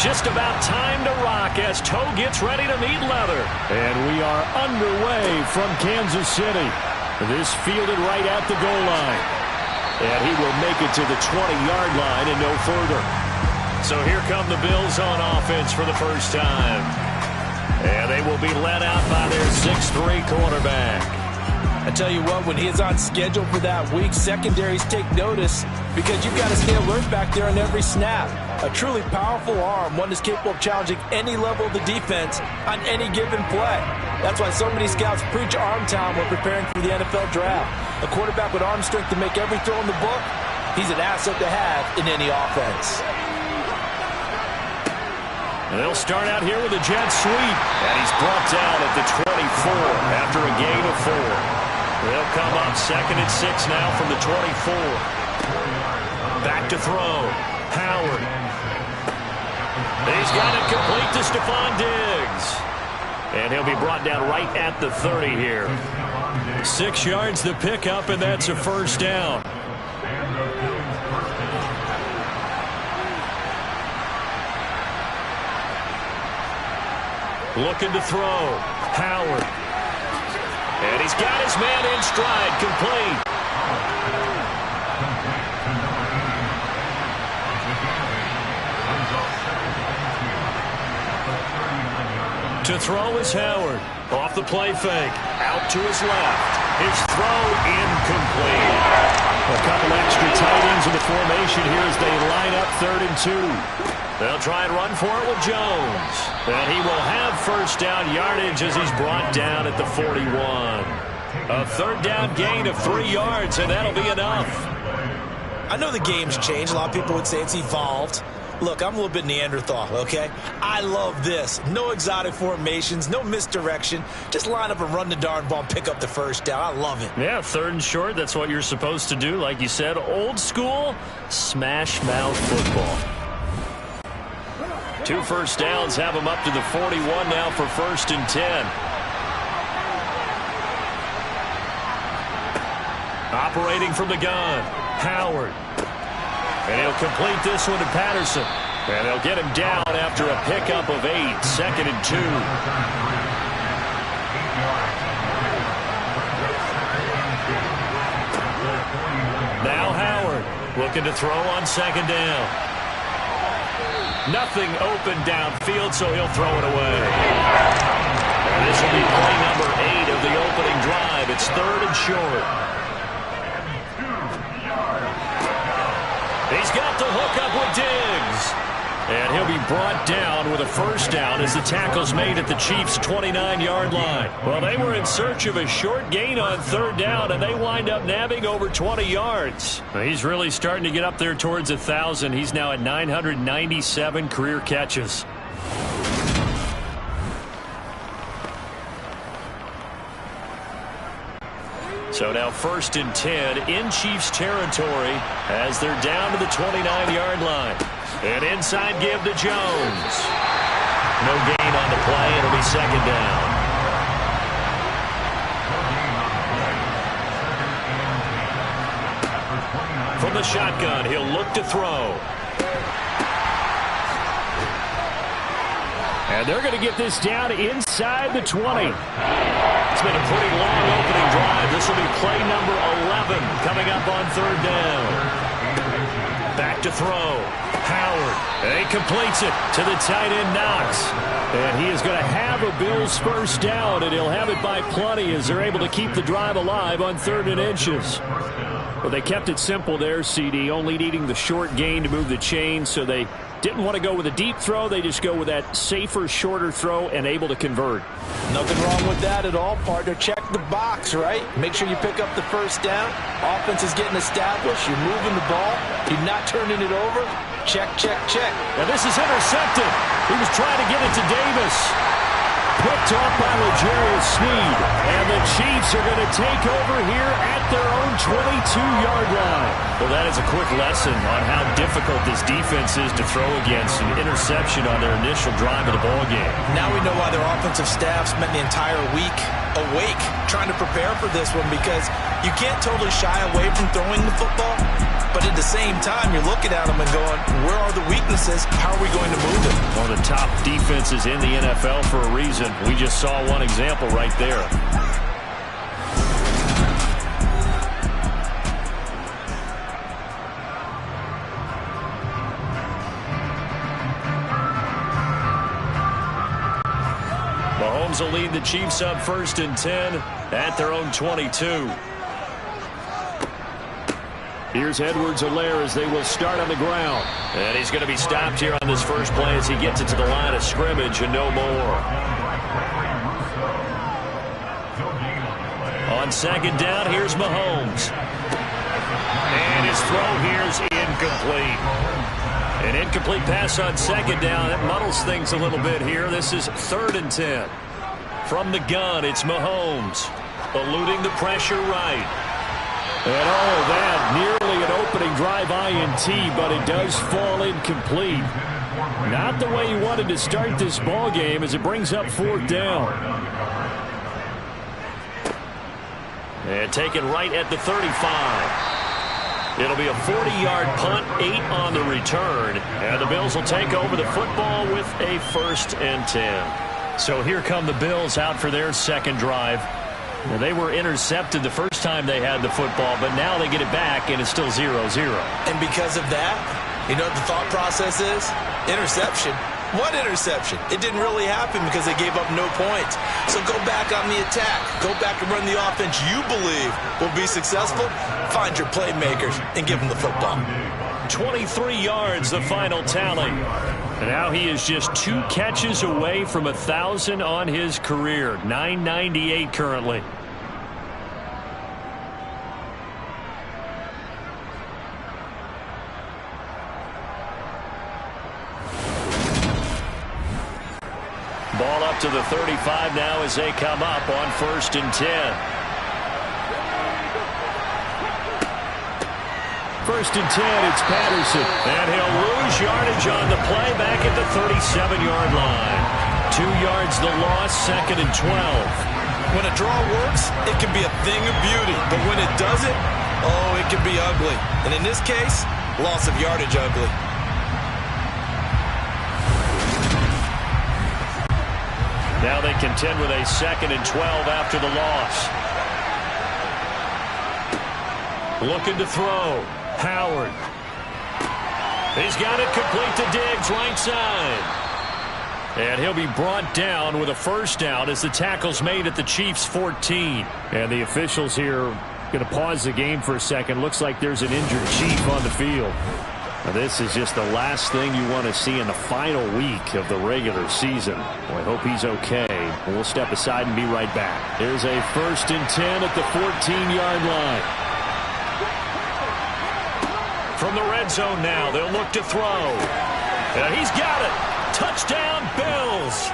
Just about time to rock as Toe gets ready to meet leather. And we are underway from Kansas City. This fielded right at the goal line. And he will make it to the 20-yard line and no further. So here come the Bills on offense for the first time. And they will be led out by their 6'3" quarterback. I tell you what, when he is on schedule for that week, secondaries take notice because you've got to stay alert back there on every snap. A truly powerful arm, one that's capable of challenging any level of the defense on any given play. That's why so many scouts preach arm talent when preparing for the NFL draft. A quarterback with arm strength to make every throw in the book, he's an asset to have in any offense. And they'll start out here with a jet sweep. And he's brought down at the 24 after a gain of 4. They'll come up 2nd and 6 now from the 24. Back to throw. Howard. He's got it complete to Stephon Diggs. And he'll be brought down right at the 30 here. 6 yards the pickup, and that's a first down. Looking to throw. Howard. And he's got his man in stride, complete. To throw is Howard. Off the play fake. Out to his left. His throw incomplete. A couple extra tight ends in the formation here as they line up 3rd and 2. They'll try and run for it with Jones. And he will have first down yardage as he's brought down at the 41. A 3rd down gain of 3 yards, and that'll be enough. I know the game's changed. A lot of people would say it's evolved. Look, I'm a little bit Neanderthal, okay? I love this. No exotic formations, no misdirection. Just line up and run the darn ball and pick up the first down. I love it. Yeah, 3rd and short, that's what you're supposed to do. Like you said, old school, smash mouth football. 2 first downs have him up to the 41 now for 1st and 10. Operating from the gun, Howard. And he'll complete this one to Patterson. And they'll get him down after a pickup of 8, 2nd and 2. Now Howard looking to throw on 2nd down. Nothing open downfield, so he'll throw it away. And this will be play number 8 of the opening drive. It's 3rd and short. He's got the hook up with Diggs. And he'll be brought down with a first down as the tackle's made at the Chiefs' 29-yard line. Well, they were in search of a short gain on 3rd down, and they wind up nabbing over 20 yards. Well, he's really starting to get up there towards 1,000. He's now at 997 career catches. So now 1st and 10 in Chiefs territory as they're down to the 29-yard line. And inside give to Jones. No gain on the play. It'll be 2nd down. From the shotgun, he'll look to throw. And they're going to get this down inside the 20. It's been a pretty long opening drive. This will be play number 11 coming up on 3rd down. Back to throw. Howard. And he completes it to the tight end Knox. And he is going to have a Bills first down, and he'll have it by plenty as they're able to keep the drive alive on 3rd and inches. Well, they kept it simple there, CD, only needing the short gain to move the chain, so they didn't want to go with a deep throw. They just go with that safer, shorter throw and able to convert. Nothing wrong with that at all, partner. Check the box, right? Make sure you pick up the first down. Offense is getting established. You're moving the ball. You're not turning it over. Check, check, check. Now this is intercepted. He was trying to get it to Davis. Picked off by L'Jarius Sneed. And the Chiefs are going to take over here at their own 22-yard line. Well, that is a quick lesson on how difficult this defense is to throw against. An interception on their initial drive of the ballgame. Now we know why their offensive staff spent the entire week awake trying to prepare for this one, because you can't totally shy away from throwing the football. But at the same time, you're looking at them and going, where are the weaknesses process, how are we going to move it? One of the top defenses in the NFL for a reason. We just saw one example right there. Mahomes will lead the Chiefs up 1st and 10 at their own 22. Here's Edwards-Helaire as they will start on the ground. And he's going to be stopped here on this first play as he gets it to the line of scrimmage and no more. On 2nd down, here's Mahomes. And his throw here is incomplete. An incomplete pass on 2nd down. That muddles things a little bit here. This is 3rd and 10. From the gun, it's Mahomes. Eluding the pressure right. And all of that, nearly an opening drive INT, but it does fall incomplete. Not the way he wanted to start this ball game as it brings up 4th down. And taken right at the 35. It'll be a 40-yard punt, 8 on the return. And the Bills will take over the football with a 1st and 10. So here come the Bills out for their second drive. Well, they were intercepted the first time they had the football, but now they get it back, and it's still 0-0. And because of that, you know what the thought process is? Interception. What interception? It didn't really happen because they gave up no points. So go back on the attack. Go back and run the offense you believe will be successful. Find your playmakers and give them the football. 23 yards, the final tally. And now he is just 2 catches away from 1,000 on his career. 998 currently. Ball up to the 35 now as they come up on 1st and 10. 1st and 10, it's Patterson. And he'll lose yardage on the play back at the 37-yard line. 2 yards the loss, 2nd and 12. When a draw works, it can be a thing of beauty. But when it doesn't, oh, it can be ugly. And in this case, loss of yardage ugly. Now they contend with a 2nd and 12 after the loss. Looking to throw. Howard. He's got it complete to Diggs, right side. And he'll be brought down with a 1st down as the tackle's made at the Chiefs' 14. And the officials here going to pause the game for a second. Looks like there's an injured Chief on the field. Now, this is just the last thing you want to see in the final week of the regular season. Well, I hope he's okay. We'll step aside and be right back. There's a 1st and 10 at the 14-yard line. From the red zone now, they'll look to throw. And he's got it. Touchdown, Bills.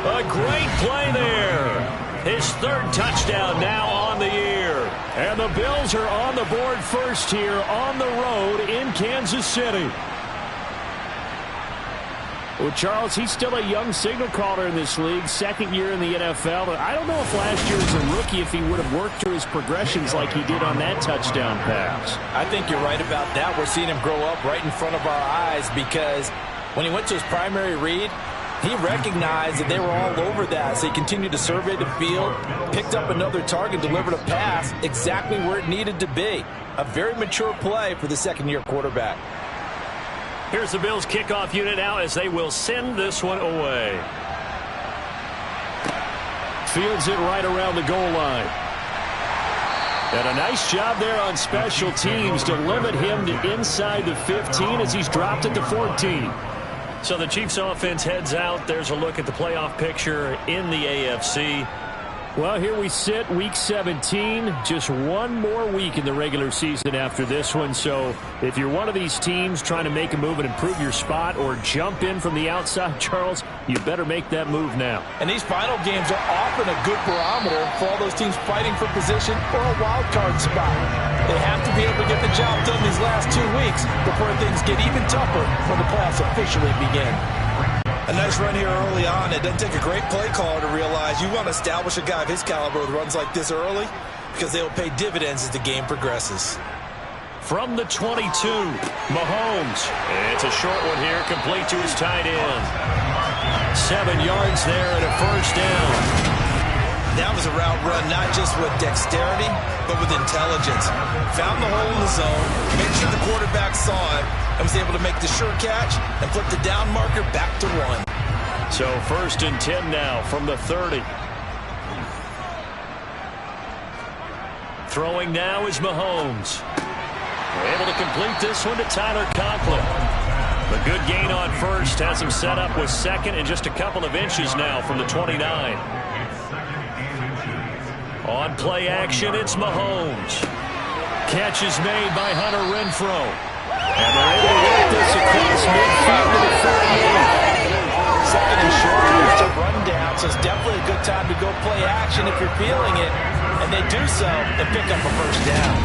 A great play there. His 3rd touchdown now on the year. And the Bills are on the board first here on the road in Kansas City. Well, Charles, he's still a young signal caller in this league, 2nd year in the NFL. But I don't know if last year as a rookie if he would have worked through his progressions like he did on that touchdown pass. I think you're right about that. We're seeing him grow up right in front of our eyes because when he went to his primary read, he recognized that they were all over that. So he continued to survey the field, picked up another target, delivered a pass exactly where it needed to be. A very mature play for the 2nd-year quarterback. Here's the Bills kickoff unit now as they will send this one away. Fields it right around the goal line. And a nice job there on special teams to limit him to inside the 15 as he's dropped at the 14. So the Chiefs offense heads out. There's a look at the playoff picture in the AFC. Well, here we sit, Week 17. Just one more week in the regular season after this one. So if you're one of these teams trying to make a move and improve your spot or jump in from the outside, Charles, you better make that move now. And these final games are often a good barometer for all those teams fighting for position or a wild card spot. They have to be able to get the job done these last 2 weeks before things get even tougher when the playoffs officially begin. A nice run here early on. It doesn't take a great play caller to realize you want to establish a guy of his caliber with runs like this early because they will pay dividends as the game progresses. From the 22, Mahomes. It's a short one here, complete to his tight end. 7 yards there and a first down. That was a route run not just with dexterity, but with intelligence. Found the hole in the zone, made sure the quarterback saw it, and was able to make the sure catch and flip the down marker back to 1. So 1st and 10 now from the 30. Throwing now is Mahomes. Able to complete this one to Tyler Conklin. The good gain on first has him set up with second and just a couple of inches now from the 29. On play action, it's Mahomes. Catch is made by Hunter Renfrow. And they're able to work this across midfield to the 48. Second and short, it's a run down, so it's definitely a good time to go play action if you're feeling it. And they do so and pick up a first down.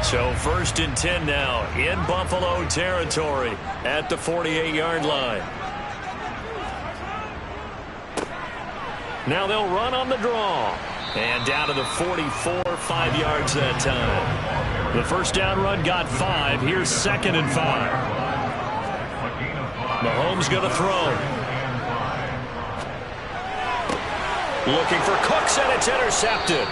So 1st and 10 now in Buffalo territory at the 48-yard line. Now they'll run on the draw. And down to the 44, 5 yards that time. The first down run got 5. Here's 2nd and 5. Mahomes going to throw. Looking for Cooks, and it's intercepted.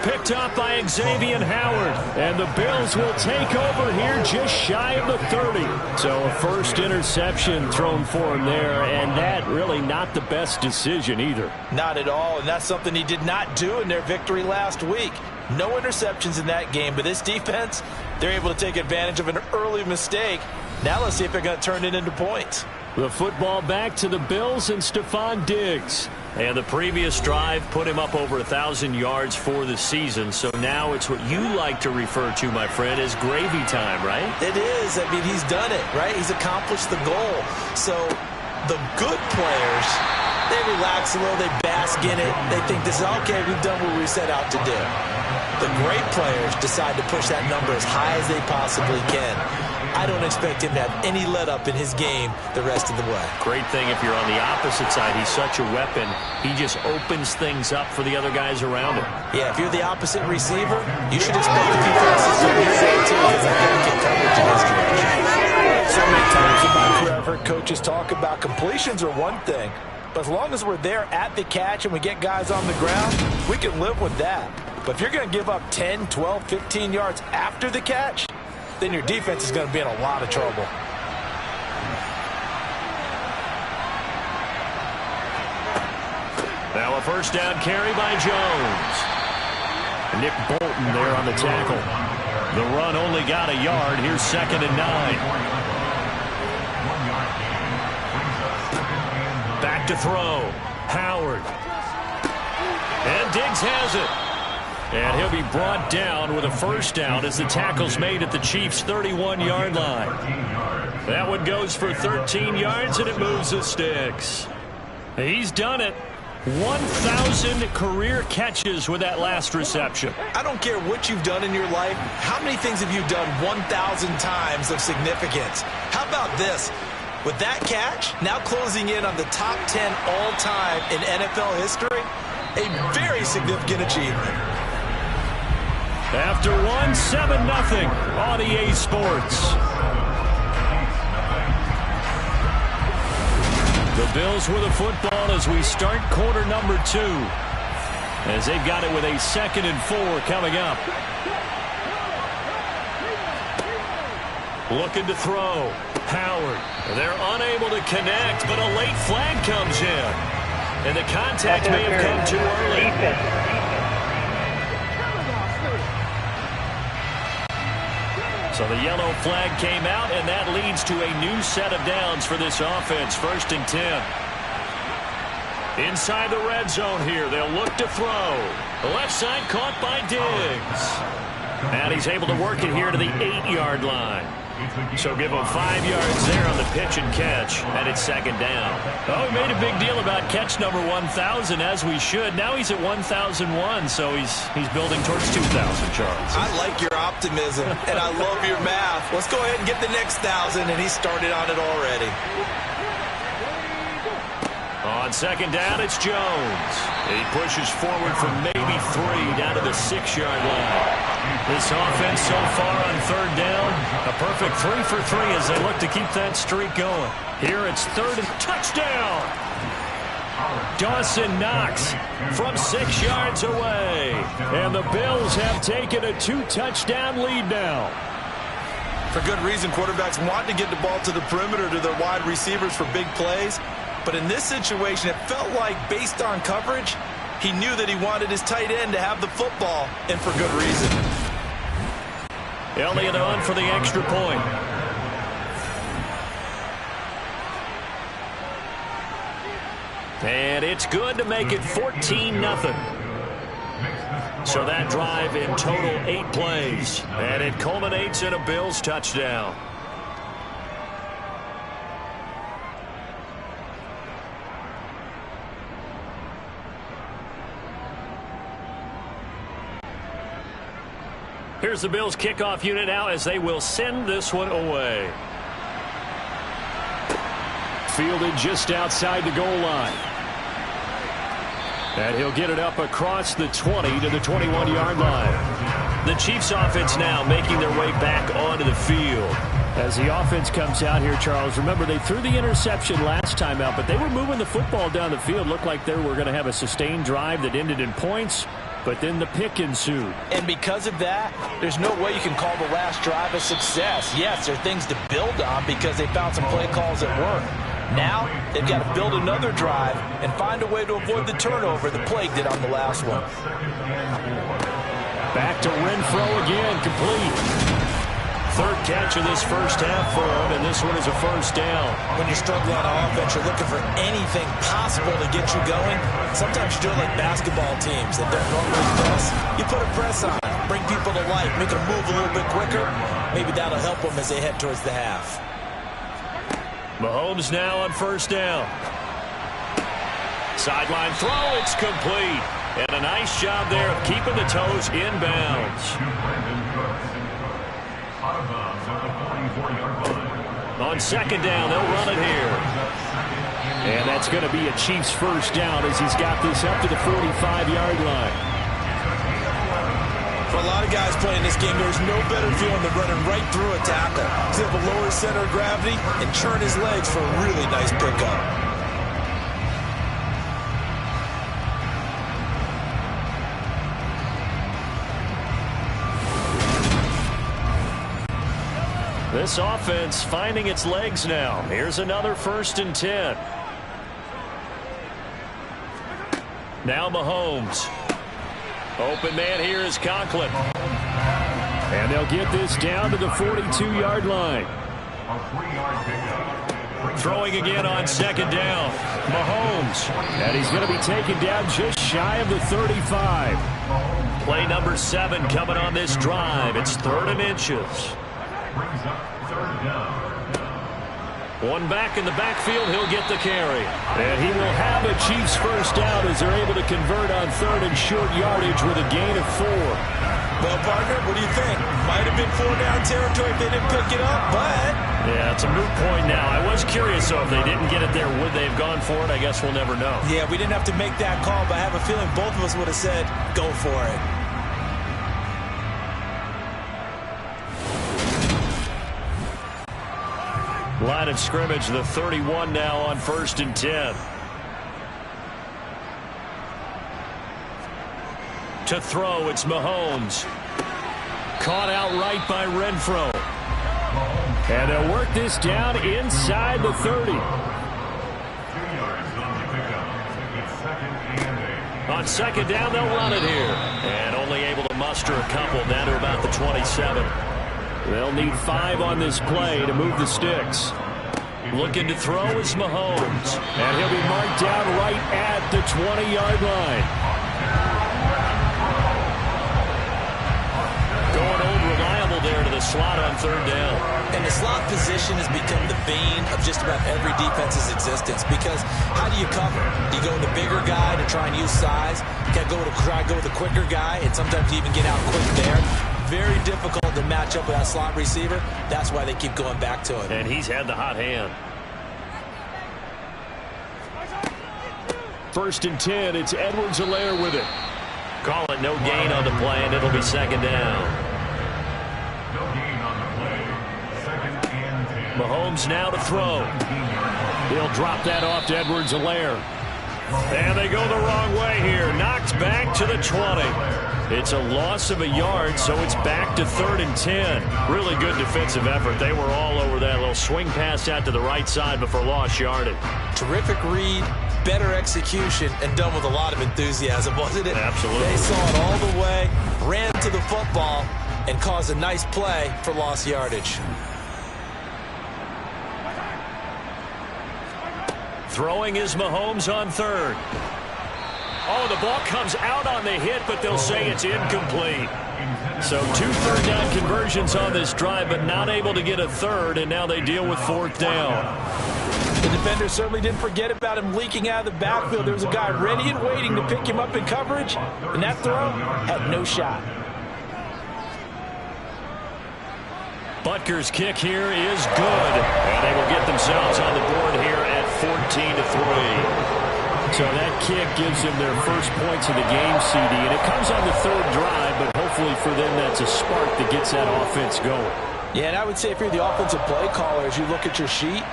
Picked up by Xavier Howard. And the Bills will take over here just shy of the 30. So a first interception thrown for him there, and that really not the best decision either. Not at all, and that's something he did not do in their victory last week. No interceptions in that game, but this defense, they're able to take advantage of an early mistake. Now let's see if they're going to turn it into points. The football back to the Bills and Stephon Diggs. And the previous drive put him up over 1,000 yards for the season. So now it's what you like to refer to, my friend, as gravy time, right? It is. I mean, he's done it, right? He's accomplished the goal. So the good players, they relax a little, they bask in it. They think this is, okay, we've done what we set out to do. The great players decide to push that number as high as they possibly can. I don't expect him to have any let-up in his game the rest of the way. Great thing if you're on the opposite side. He's such a weapon. He just opens things up for the other guys around him. Yeah, if you're the opposite receiver, you should expect the defenses to be there too, because they're going to get coverage in his direction. So many times in my career, I've heard coaches talk about completions are one thing, but as long as we're there at the catch and we get guys on the ground, we can live with that. But if you're going to give up 10, 12, 15 yards after the catch, then your defense is going to be in a lot of trouble. Now a first down carry by Jones. Nick Bolton there on the tackle. The run only got a yard. Here's 2nd and 9. Back to throw. Howard. And Diggs has it. And he'll be brought down with a first down as the tackle's made at the Chiefs' 31-yard line. That one goes for 13 yards, and it moves the sticks. He's done it. 1,000 career catches with that last reception. I don't care what you've done in your life. How many things have you done 1,000 times of significance? How about this? With that catch, now closing in on the top 10 all-time in NFL history, a very significant achievement. After 7-0 on EA Sports. The Bills with the football as we start quarter number 2. As they've got it with a 2nd and 4 coming up. Looking to throw. Howard. They're unable to connect, but a late flag comes in. And the contact may have come too early. So the yellow flag came out, and that leads to a new set of downs for this offense. 1st and 10. Inside the red zone here, they'll look to throw. The left side caught by Diggs. And he's able to work it here to the 8-yard line. So give him 5 yards there on the pitch and catch, and it's 2nd down. Oh, we made a big deal about catch number 1,000, as we should. Now he's at 1,001, so he's building towards 2,000, Charles. I like your optimism, and I love your math. Let's go ahead and get the next 1,000, and he started on it already. On On second down, it's Jones. He pushes forward from maybe 3 down to the 6-yard line. This offense so far on third down, a perfect 3 for 3 as they look to keep that streak going. Here it's third and touchdown. Dawson Knox from 6 yards away. And the Bills have taken a 2-touchdown lead now. For good reason, quarterbacks want to get the ball to the perimeter to their wide receivers for big plays. But in this situation, it felt like, based on coverage, he knew that he wanted his tight end to have the football, and for good reason. Elliott on for the extra point. And it's good to make it 14-0. So that drive in total 8 plays. And it culminates in a Bills touchdown. Here's the Bills kickoff unit now as they will send this one away. Fielded just outside the goal line. And he'll get it up across the 20 to the 21-yard line. The Chiefs offense now making their way back onto the field. As the offense comes out here, Charles, remember they threw the interception last time out, but they were moving the football down the field. Looked like they were going to have a sustained drive that ended in points. But then the pick ensued. And because of that, there's no way you can call the last drive a success. Yes, there are things to build on because they found some play calls that work. Now, they've got to build another drive and find a way to avoid the turnover the Plague did on the last one. Back to Renfro again, complete. Third catch of this first half for him, and this one is a first down. When you struggle on offense, you're looking for anything possible to get you going. Sometimes you do it like basketball teams that don't normally press. You put a press on, bring people to life, make them move a little bit quicker. Maybe that'll help them as they head towards the half. Mahomes now on first down. Sideline throw, it's complete. And a nice job there of keeping the toes inbounds. On second down, they'll run it here. And that's going to be a Chiefs first down as he's got this up to the 45-yard line. For a lot of guys playing this game, there's no better feeling than running right through a tackle. He's able to lower his center of gravity and churn his legs for a really nice pickup. This offense finding its legs now. Here's another 1st and 10. Now Mahomes. Open man here is Conklin. And they'll get this down to the 42-yard line. Throwing again on second down. Mahomes. And he's going to be taken down just shy of the 35. Play number 7 coming on this drive. It's 3rd and inches. One back in the backfield, he'll get the carry. And he will have a Chiefs first down as they're able to convert on 3rd and short yardage with a gain of 4. Well, partner, what do you think? Might have been 4-down territory if they didn't pick it up, but... Yeah, it's a moot point now. I was curious, though, if they didn't get it there, would they have gone for it? I guess we'll never know. Yeah, we didn't have to make that call, but I have a feeling both of us would have said, go for it. Line of scrimmage, the 31 now on 1st and 10. To throw, it's Mahomes. Caught outright by Renfro. And they'll work this down inside the 30. On second down, they'll run it here. And only able to muster a couple down to about the 27. They'll need 5 on this play to move the sticks. Looking to throw is Mahomes. And he'll be marked down right at the 20-yard line. Going old reliable there to the slot on 3rd down. And the slot position has become the bane of just about every defense's existence because how do you cover? Do you go with the bigger guy to try and use size? You got to try to go with the quicker guy, and sometimes you even get out quick there. Very difficult to match up with that slot receiver. That's why they keep going back to it. And he's had the hot hand. First and 10, it's Edwards-Helaire with it. Call it no gain on the play, and it'll be second down. No gain on the play. Second and 10. Mahomes now to throw. He'll drop that off to Edwards-Helaire. And they go the wrong way here. Knocked back to the 20. It's a loss of a yard, so it's back to 3rd and 10. Really good defensive effort. They were all over that little swing pass out to the right side before lost yardage. Terrific read, better execution, and done with a lot of enthusiasm, wasn't it? Absolutely. They saw it all the way, ran to the football, and caused a nice play for lost yardage. Throwing is Mahomes on 3rd. Oh, the ball comes out on the hit, but they'll say it's incomplete. So 2 third-down conversions on this drive, but not able to get a third, and now they deal with 4th down. The defender certainly didn't forget about him leaking out of the backfield. There was a guy ready and waiting to pick him up in coverage, and that throw had no shot. Butker's kick here is good, and they will get themselves on the board here at 14-3. So that kick gives them their first points of the game, CD, and it comes on the 3rd drive, but hopefully for them that's a spark that gets that offense going. Yeah, and I would say if you're the offensive play caller, as you look at your sheet,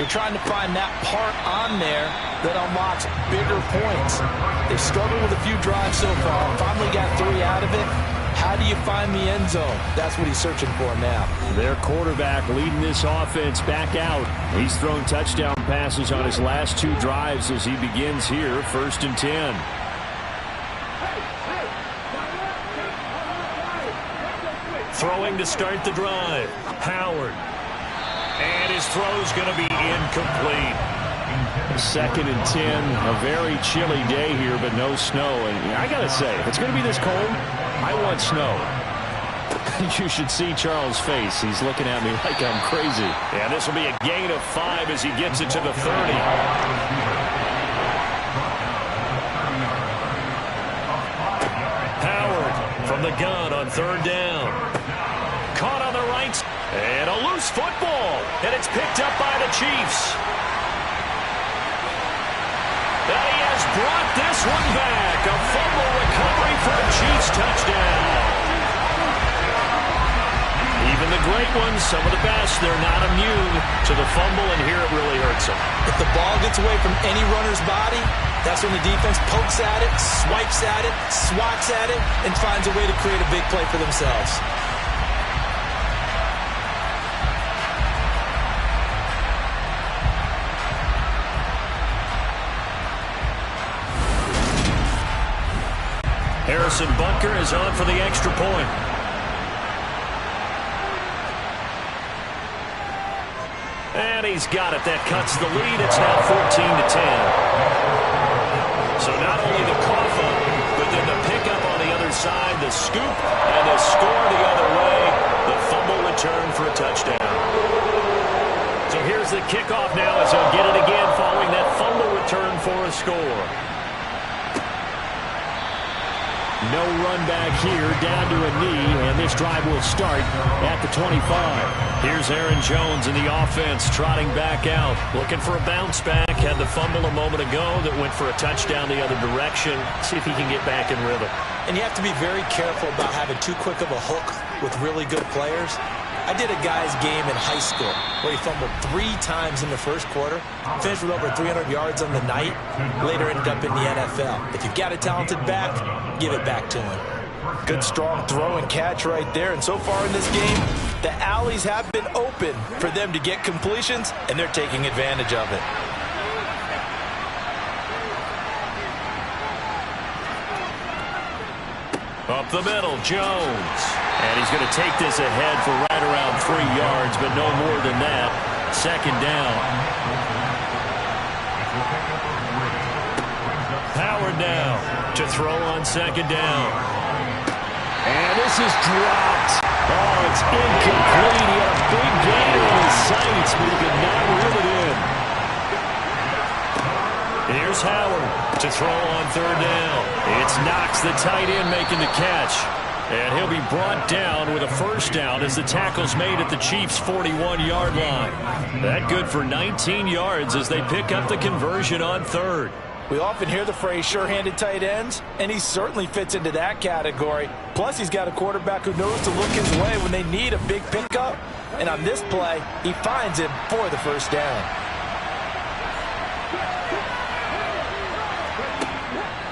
you're trying to find that part on there that unlocks bigger points. They've struggled with a few drives so far, finally got 3 out of it. How do you find the end zone? That's what he's searching for now. Their quarterback leading this offense back out. He's thrown touchdown passes on his last 2 drives as he begins here, 1st and 10. Throwing to start the drive. Howard. And his throw's going to be incomplete. 2nd and 10. A very chilly day here, but no snow. And I got to say, if it's going to be this cold, I want snow. You should see Charles' face. He's looking at me like I'm crazy. Yeah, this will be a gain of 5 as he gets it to the 30. Howard from the gun on 3rd down. Caught on the right. And a loose football. And it's picked up by the Chiefs. And he has brought this one back. A fumble recovery for a Chiefs touchdown. Even the great ones, some of the best, they're not immune to the fumble, and here it really hurts them. If the ball gets away from any runner's body, that's when the defense pokes at it, swipes at it, swats at it, and finds a way to create a big play for themselves. Harrison Butker is on for the extra point. And he's got it. That cuts the lead. It's now 14-10. So not only the cough up, but then the pickup on the other side, the scoop, and the score the other way. The fumble return for a touchdown. So here's the kickoff now as they'll get it again following that fumble return for a score. No run back here, down to a knee, and this drive will start at the 25. Here's Aaron Jones in the offense, trotting back out, looking for a bounce back. Had the fumble a moment ago that went for a touchdown the other direction. See if he can get back in rhythm. And you have to be very careful about having too quick of a hook with really good players. I did a guy's game in high school where he fumbled 3 times in the first quarter, finished with over 300 yards on the night, later ended up in the NFL. If you've got a talented back, give it back to him. Good strong throw and catch right there. And so far in this game, the alleys have been open for them to get completions, and they're taking advantage of it. Up the middle, Jones. And he's going to take this ahead for right around 3 yards, but no more than that. 2nd down. Howard now to throw on 2nd down. And this is dropped. Oh, it's incomplete. He had a big gainer in his sights, but he could not reel it in. Here's Howard to throw on 3rd down. It's Knox, the tight end, making the catch. And he'll be brought down with a 1st down as the tackle's made at the Chiefs' 41-yard line. That good for 19 yards as they pick up the conversion on 3rd. We often hear the phrase sure-handed tight ends, and he certainly fits into that category. Plus, he's got a quarterback who knows to look his way when they need a big pickup. And on this play, he finds him for the first down.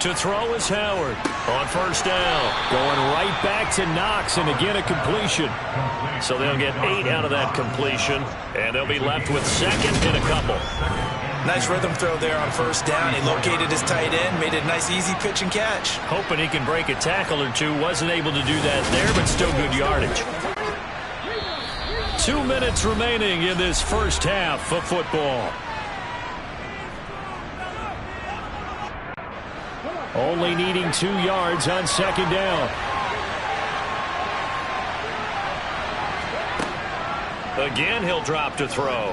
To throw is Howard on first down. Going right back to Knox, and again a completion. So they'll get 8 out of that completion, and they'll be left with second and a couple. Nice rhythm throw there on first down. He located his tight end, made it a nice easy pitch and catch. Hoping he can break a tackle or two. Wasn't able to do that there, but still good yardage. 2 minutes remaining in this first half of football. Only needing 2 yards on second down. Again, he'll drop to throw.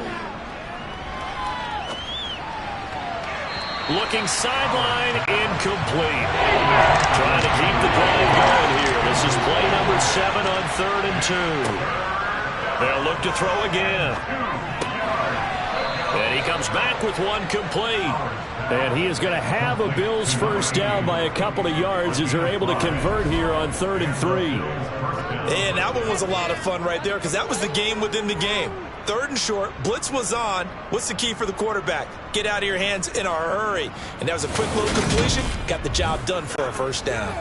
Looking sideline, incomplete. Trying to keep the drive going here. This is play number 7 on 3rd and 2. They'll look to throw again. And he comes back with one complete. And he is going to have a Bills first down by a couple of yards as they're able to convert here on 3rd and 3. And that one was a lot of fun right there because that was the game within the game. 3rd and short, blitz was on. What's the key for the quarterback? Get out of your hands in a hurry. And that was a quick little completion. Got the job done for a first down.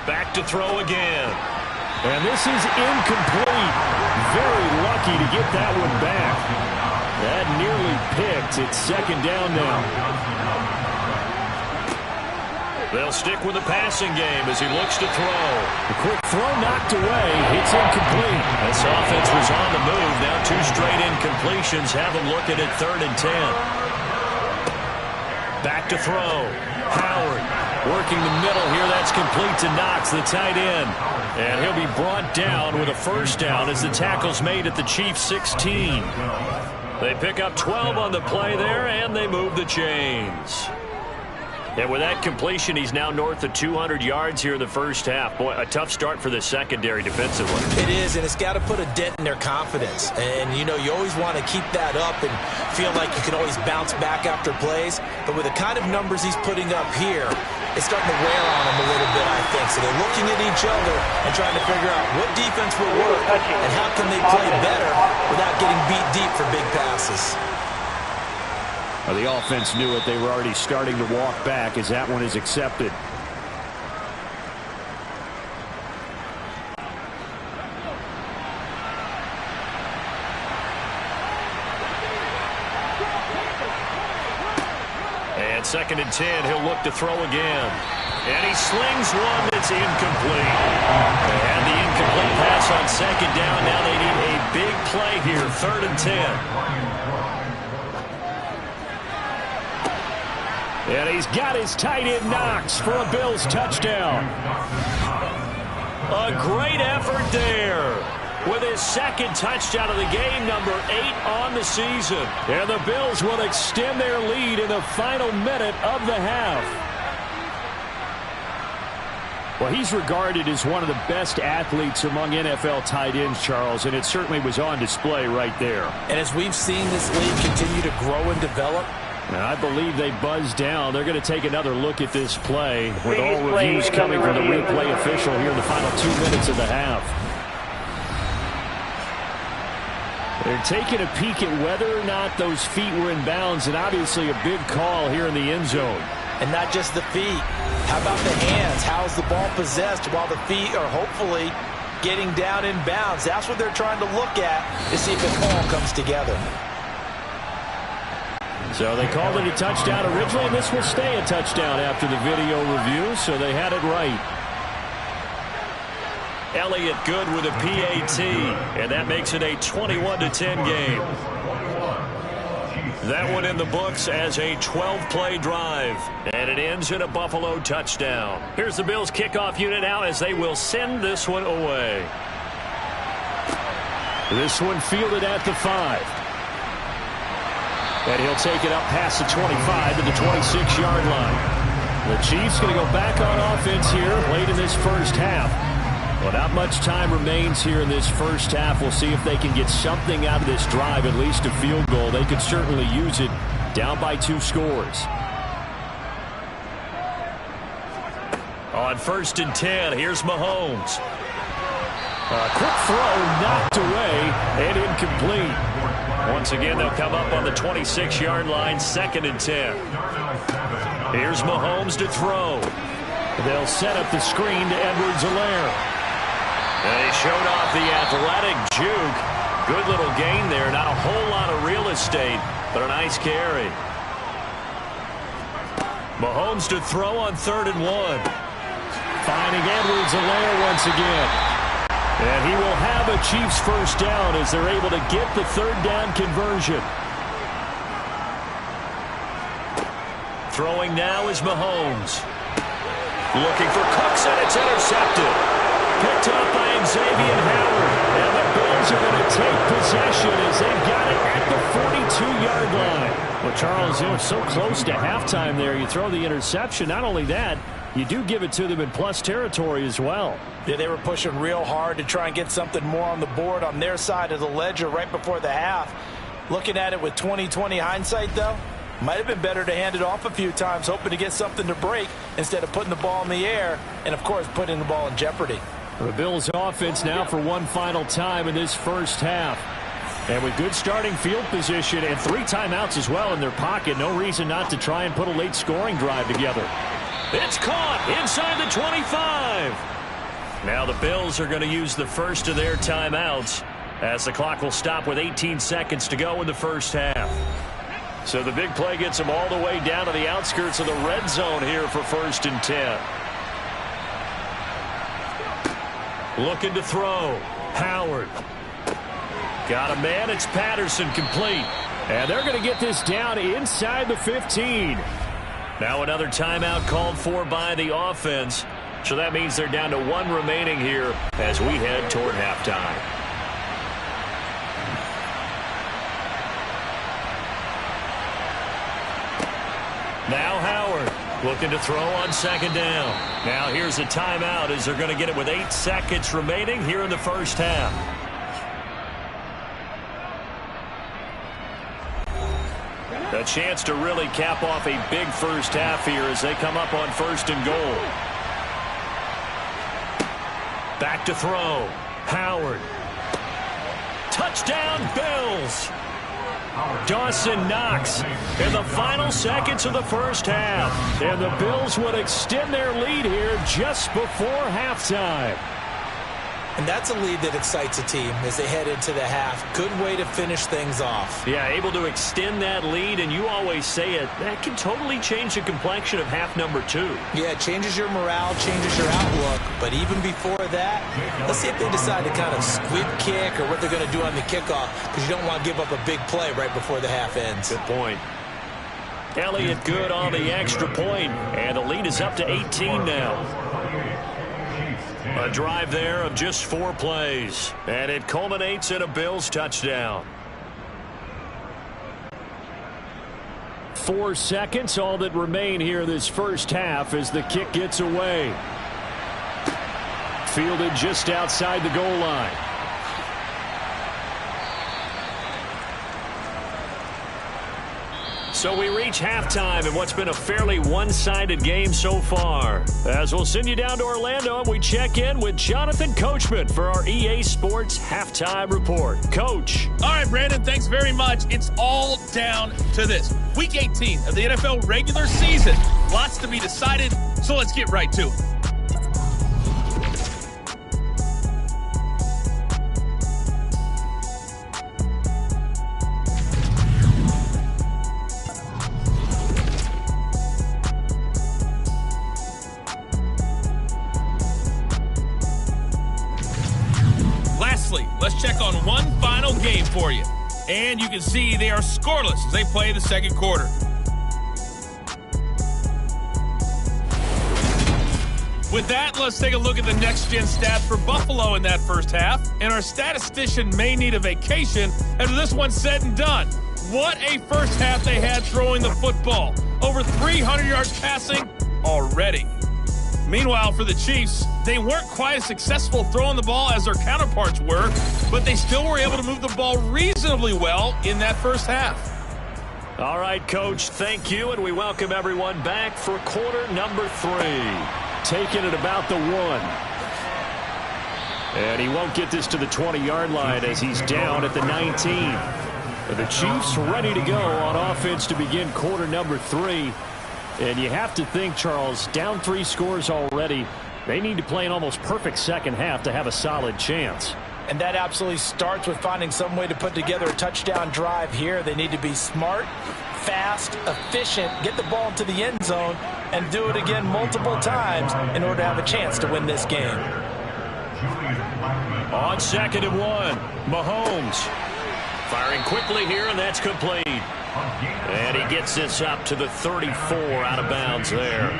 Back to throw again. And this is incomplete. Very lucky to get that one back. That nearly picked. It's second down now. They'll stick with the passing game as he looks to throw. A quick throw knocked away. It's incomplete. This offense was on the move. Now 2 straight incompletions have them looking at 3rd and 10. Back to throw. Howard working the middle here. That's complete to Knox, the tight end. And he'll be brought down with a first down as the tackle's made at the Chiefs' 16. They pick up 12 on the play there, and they move the chains. And with that completion, he's now north of 200 yards here in the first half. Boy, a tough start for the secondary defensively. It is, and it's got to put a dent in their confidence. And, you know, you always want to keep that up and feel like you can always bounce back after plays. But with the kind of numbers he's putting up here, it's starting to wear on them a little bit, I think. So they're looking at each other and trying to figure out what defense will work and how can they play better without getting beat deep for big passes. Well, the offense knew it. They were already starting to walk back as that one is accepted. And 2nd and 10, he'll look to throw again. And he slings one that's incomplete. And the incomplete pass on second down. Now they need a big play here, 3rd and 10. And he's got his tight end Knox for a Bills touchdown. A great effort there with his 2nd touchdown of the game, number 8 on the season. And the Bills will extend their lead in the final minute of the half. Well, he's regarded as one of the best athletes among NFL tight ends, Charles, and it certainly was on display right there. And as we've seen this league continue to grow and develop, and I believe they buzzed down. They're going to take another look at this play with all reviews coming from the replay official here in the final 2 minutes of the half. They're taking a peek at whether or not those feet were in bounds, and obviously a big call here in the end zone. And not just the feet. How about the hands? How's the ball possessed while the feet are hopefully getting down in bounds? That's what they're trying to look at to see if it all comes together. So they called it a touchdown originally, and this will stay a touchdown after the video review, so they had it right. Elliott good with a PAT, and that makes it a 21-10 game. That one in the books as a 12-play drive, and it ends in a Buffalo touchdown. Here's the Bills kickoff unit now as they will send this one away. This one fielded at the 5. And he'll take it up past the 25 to the 26-yard line. The Chiefs going to go back on offense here late in this first half. Well, not much time remains here in this first half. We'll see if they can get something out of this drive, at least a field goal. They could certainly use it, down by 2 scores. On 1st and 10, here's Mahomes. A quick throw knocked away and incomplete. Once again, they'll come up on the 26-yard line, 2nd and 10. Here's Mahomes to throw. They'll set up the screen to Edwards-Helaire. They showed off the athletic juke. Good little gain there. Not a whole lot of real estate, but a nice carry. Mahomes to throw on 3rd and 1. Finding Edwards-Helaire once again. And he will have a Chiefs first down as they're able to get the 3rd down conversion. Throwing now is Mahomes. Looking for Cooks, and it's intercepted. Picked up by Xavier Howard. And the Bills are going to take possession as they've got it at the 42-yard line. Well, Charles, you know, so close to halftime there. You throw the interception. Not only that, you do give it to them in plus territory as well. Yeah, they were pushing real hard to try and get something more on the board on their side of the ledger right before the half. Looking at it with 20/20 hindsight, though, might have been better to hand it off a few times, hoping to get something to break instead of putting the ball in the air and, of course, putting the ball in jeopardy. The Bills offense now for one final time in this first half. And with good starting field position and 3 timeouts as well in their pocket, no reason not to try and put a late scoring drive together. It's caught inside the 25. Now the Bills are going to use the first of their timeouts as the clock will stop with 18 seconds to go in the first half. So the big play gets them all the way down to the outskirts of the red zone here for 1st and 10. Looking to throw. Howard. Got a man. It's Patterson complete. And they're going to get this down inside the 15. Now another timeout called for by the offense. So that means they're down to 1 remaining here as we head toward halftime. Now Howard looking to throw on 2nd down. Now here's a timeout as they're going to get it with 8 seconds remaining here in the first half. A chance to really cap off a big first half here as they come up on 1st and goal. Back to throw. Howard. Touchdown, Bills. Dawson Knox in the final seconds of the first half. And the Bills would extend their lead here just before halftime. And that's a lead that excites a team as they head into the half. Good way to finish things off. Yeah, able to extend that lead, and you always say it, that can totally change the complexion of half number 2. Yeah, it changes your morale, changes your outlook. But even before that, let's see if they decide to kind of squib kick or what they're going to do on the kickoff, because you don't want to give up a big play right before the half ends. Good point. Elliott good on the extra point, and the lead is up to 18 now. A drive there of just 4 plays, and it culminates in a Bills touchdown. 4 seconds, all that remain here this first half as the kick gets away. Fielded just outside the goal line. So we reach halftime in what's been a fairly one-sided game so far. As we'll send you down to Orlando, and we check in with Jonathan Coachman for our EA Sports Halftime Report. Coach. All right, Brandon, thanks very much. It's all down to this. Week 18 of the NFL regular season. Lots to be decided, so let's get right to it. Let's check on one final game for you. And you can see they are scoreless as they play the second quarter. With that, let's take a look at the next-gen stats for Buffalo in that first half. And our statistician may need a vacation after this one's said and done. What a first half they had throwing the football. Over 300 yards passing already. Meanwhile, for the Chiefs, they weren't quite as successful throwing the ball as their counterparts were, but they still were able to move the ball reasonably well in that first half. All right, Coach, thank you, and we welcome everyone back for quarter number 3. Taking it about the 1. And he won't get this to the 20-yard line as he's down at the 19. The Chiefs ready to go on offense to begin quarter number 3. And you have to think, Charles, down 3 scores already. They need to play an almost perfect second half to have a solid chance. And that absolutely starts with finding some way to put together a touchdown drive here. They need to be smart, fast, efficient, get the ball into the end zone, and do it again multiple times in order to have a chance to win this game. On 2nd and 1, Mahomes firing quickly here, and that's complete. And he gets this up to the 34 out of bounds there.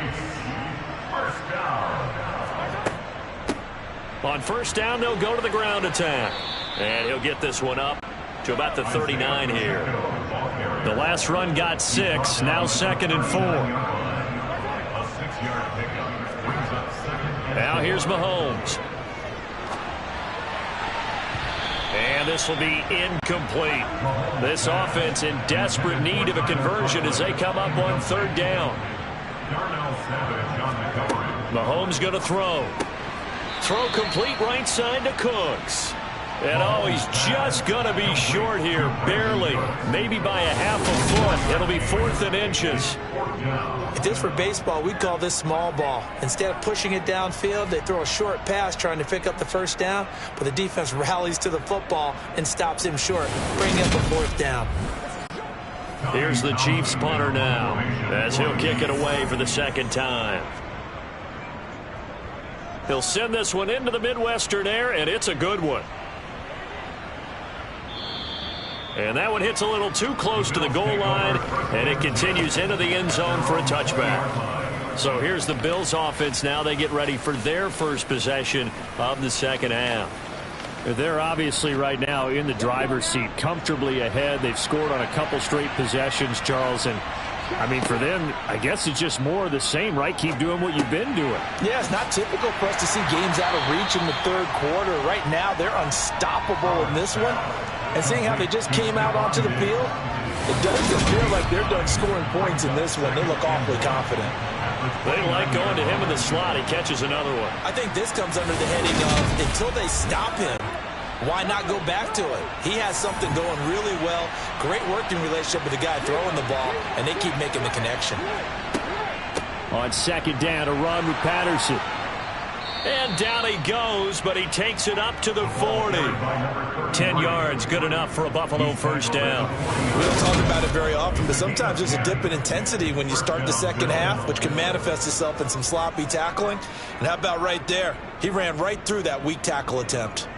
On first down, they'll go to the ground attack. And he'll get this one up to about the 39 here. The last run got 6, now 2nd and 4. Now here's Mahomes. And this will be incomplete. This offense in desperate need of a conversion as they come up on 3rd down. Mahomes going to throw. Throw complete right side to Cooks. And oh, he's just going to be short here, barely. Maybe by a half a foot. It'll be 4th and inches. If this were baseball, we'd call this small ball. Instead of pushing it downfield, they throw a short pass trying to pick up the first down, but the defense rallies to the football and stops him short, bringing up a 4th down. Here's the Chiefs punter now, as he'll kick it away for the 2nd time. He'll send this one into the Midwestern air, and it's a good one. And that one hits a little too close to the goal line, and it continues into the end zone for a touchback. So here's the Bills offense now. They get ready for their first possession of the second half. They're obviously right now in the driver's seat, comfortably ahead. They've scored on a couple straight possessions, Charles, and I mean, for them, I guess it's just more of the same, right? Keep doing what you've been doing. Yeah, it's not typical for us to see games out of reach in the 3rd quarter. Right now, they're unstoppable in this one. And seeing how they just came out onto the field, it doesn't appear like they're done scoring points in this one. They look awfully confident. They like going to him in the slot. He catches another one. I think this comes under the heading of until they stop him, why not go back to it? He has something going really well. Great working relationship with the guy throwing the ball, and they keep making the connection. On 2nd down, a run with Patterson. And down he goes, but he takes it up to the 40. 10 yards, good enough for a Buffalo first down. We don't talk about it very often, but sometimes there's a dip in intensity when you start the second half, which can manifest itself in some sloppy tackling. And how about right there? He ran right through that weak tackle attempt.